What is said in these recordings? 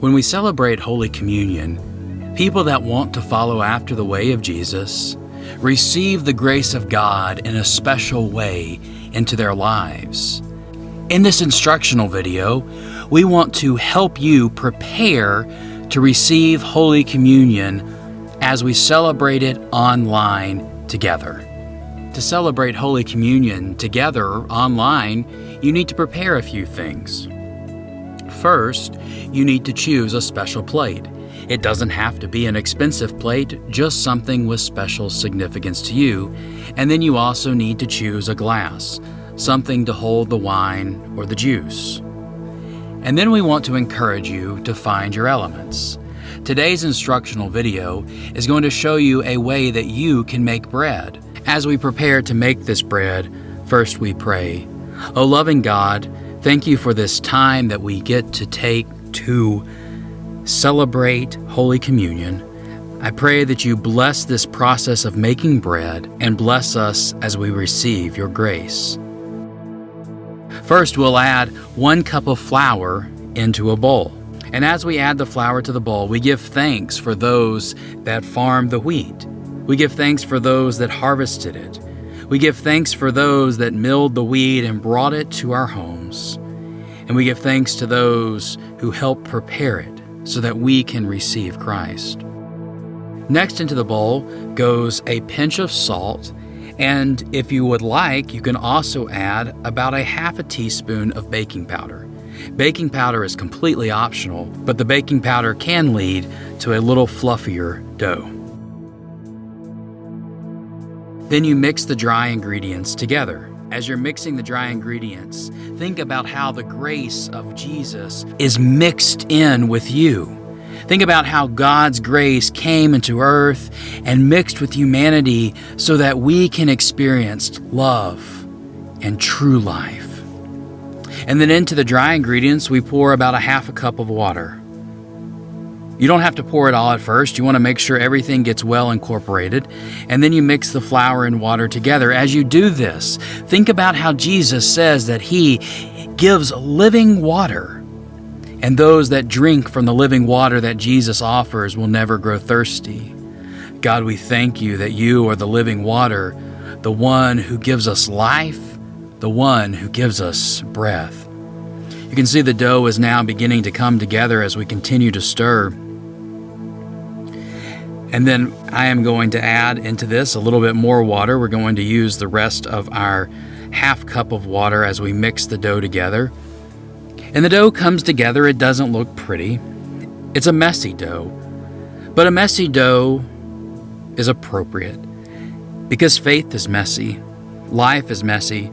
When we celebrate Holy Communion, people that want to follow after the way of Jesus receive the grace of God in a special way into their lives. In this instructional video, we want to help you prepare to receive Holy Communion as we celebrate it online together. To celebrate Holy Communion together online, you need to prepare a few things. First, you need to choose a special plate. It doesn't have to be an expensive plate, just something with special significance to you. And then you also need to choose a glass, something to hold the wine or the juice. And then we want to encourage you to find your elements. Today's instructional video is going to show you a way that you can make bread. As we prepare to make this bread, first we pray. O loving God, thank you for this time that we get to take to celebrate Holy Communion. I pray that you bless this process of making bread and bless us as we receive your grace. First, we'll add 1 cup of flour into a bowl. And as we add the flour to the bowl, we give thanks for those that farmed the wheat. We give thanks for those that harvested it. We give thanks for those that milled the wheat and brought it to our homes. And we give thanks to those who helped prepare it so that we can receive Christ. Next into the bowl goes a pinch of salt, and if you would like, you can also add about a half a teaspoon of baking powder. Baking powder is completely optional, but the baking powder can lead to a little fluffier dough. Then you mix the dry ingredients together. As you're mixing the dry ingredients, think about how the grace of Jesus is mixed in with you. Think about how God's grace came into earth and mixed with humanity so that we can experience love and true life. And then into the dry ingredients, we pour about a half a cup of water. You don't have to pour it all at first. You want to make sure everything gets well incorporated. And then you mix the flour and water together. As you do this, think about how Jesus says that He gives living water. And those that drink from the living water that Jesus offers will never grow thirsty. God, we thank you that you are the living water, the one who gives us life, the one who gives us breath. You can see the dough is now beginning to come together as we continue to stir. And then I am going to add into this a little bit more water. We're going to use the rest of our half cup of water as we mix the dough together. And the dough comes together. It doesn't look pretty. It's a messy dough. But a messy dough is appropriate because faith is messy. Life is messy.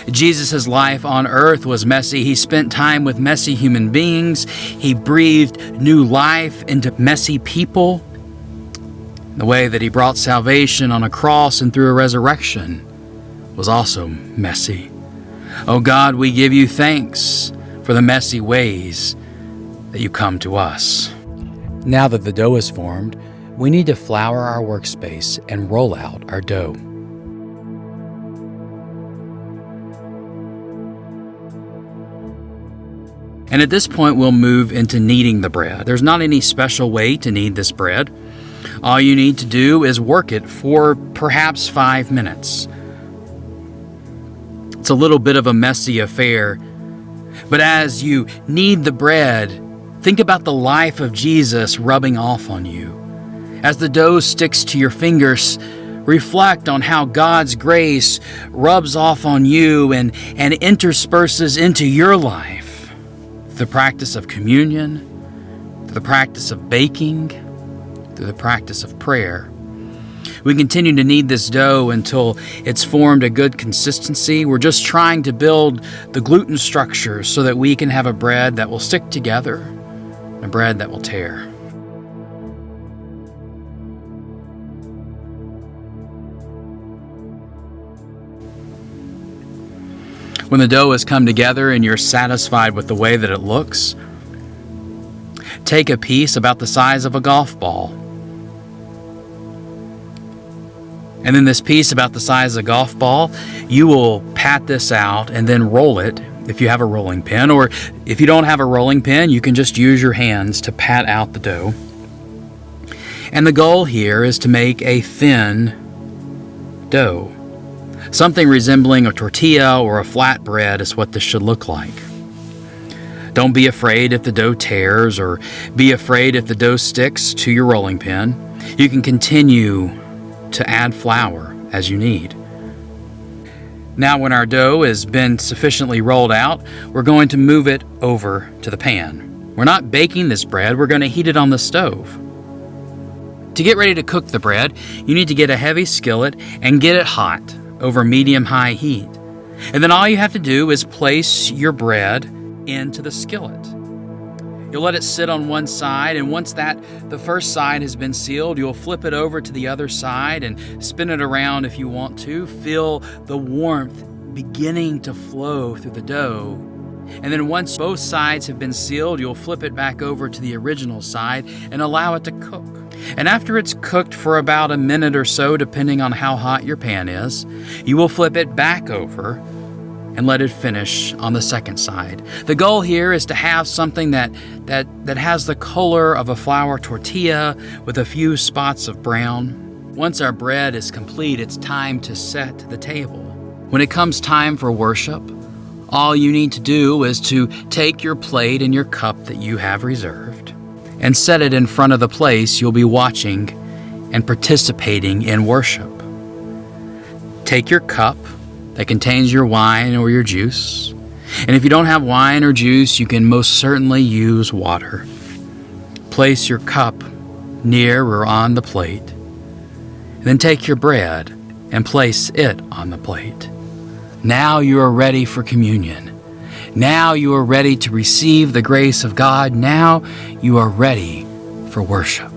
Jesus' life on earth was messy. He spent time with messy human beings. He breathed new life into messy people. The way that He brought salvation on a cross and through a resurrection was also messy. Oh God, we give you thanks for the messy ways that you come to us. Now that the dough is formed, we need to flour our workspace and roll out our dough. And at this point, we'll move into kneading the bread. There's not any special way to knead this bread. All you need to do is work it for perhaps 5 minutes. It's a little bit of a messy affair, but as you knead the bread, think about the life of Jesus rubbing off on you. As the dough sticks to your fingers, reflect on how God's grace rubs off on you and intersperses into your life. The practice of communion, the practice of baking, through the practice of prayer. We continue to knead this dough until it's formed a good consistency. We're just trying to build the gluten structure so that we can have a bread that will stick together, a bread that will tear. When the dough has come together and you're satisfied with the way that it looks, take a piece about the size of a golf ball. And then this piece about the size of a golf ball, you will pat this out and then roll it if you have a rolling pin, or if you don't have a rolling pin, you can just use your hands to pat out the dough. And the goal here is to make a thin dough. Something resembling a tortilla or a flatbread is what this should look like. Don't be afraid if the dough tears, or be afraid if the dough sticks to your rolling pin. You can continue to add flour as you need. Now, when our dough has been sufficiently rolled out, we're going to move it over to the pan. We're not baking this bread, we're going to heat it on the stove. To get ready to cook the bread, you need to get a heavy skillet and get it hot over medium-high heat. And then all you have to do is place your bread into the skillet. You'll let it sit on one side, and once the first side has been sealed, you'll flip it over to the other side and spin it around if you want to. Feel the warmth beginning to flow through the dough. And then once both sides have been sealed, you'll flip it back over to the original side and allow it to cook. And after it's cooked for about a minute or so, depending on how hot your pan is, you will flip it back over and let it finish on the second side. The goal here is to have something that has the color of a flour tortilla with a few spots of brown. Once our bread is complete, it's time to set the table. When it comes time for worship, all you need to do is to take your plate and your cup that you have reserved and set it in front of the place you'll be watching and participating in worship. Take your cup that contains your wine or your juice. And if you don't have wine or juice, you can most certainly use water. Place your cup near or on the plate. Then take your bread and place it on the plate. Now you are ready for communion. Now you are ready to receive the grace of God. Now you are ready for worship.